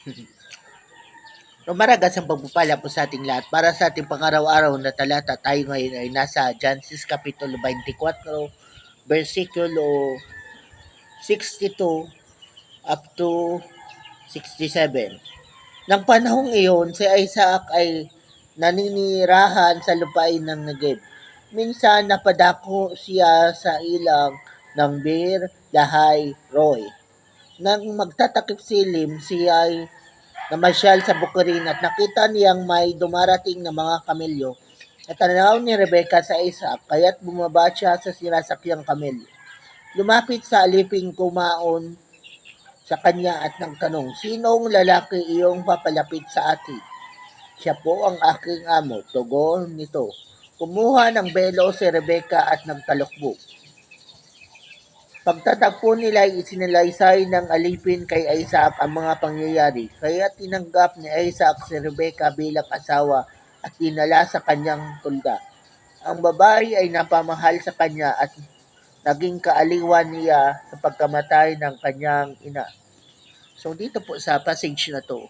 So, maragas ang pagpupala po sa ating lahat. Para sa ating pang-araw-araw na talata, tayo ngayon ay nasa Genesis Kapitulo 24, versikulo 62 up to 67. Nang panahong iyon, si Isaac ay naninirahan sa lupain ng Negev. Minsan napadako siya sa ilang ng Bir Lahai Roy. Nang magtatakip silim, siya ay namasyal sa bukirin at nakita niyang may dumarating na mga kamelyo. At tanaw ni Rebecca sa Isaac, kaya't bumaba siya sa sinasakyang kamelyo. Lumapit sa aliping kumaon sa kanya at nagtanong, "Sinong lalaki iyong papalapit sa atin?" "Siya po ang aking amo," tugon nito. Kumuha ng belo si Rebecca at nagtalukbog. Pagtatagpo nila ay isinalaysay ng alipin kay Isaac ang mga pangyayari, kaya tinanggap ni Isaac si Rebecca bilang asawa at dinala sa kanyang tulda. Ang babae ay napamahal sa kanya at naging kaaliwan niya sa pagkamatay ng kanyang ina. So dito po sa passage na to,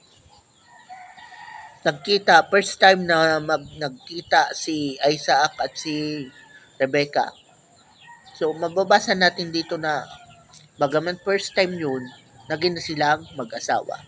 first time na nagkita si Isaac at si Rebecca. So mababasa natin dito na bagaman first time yun, naging na silang mag-asawa.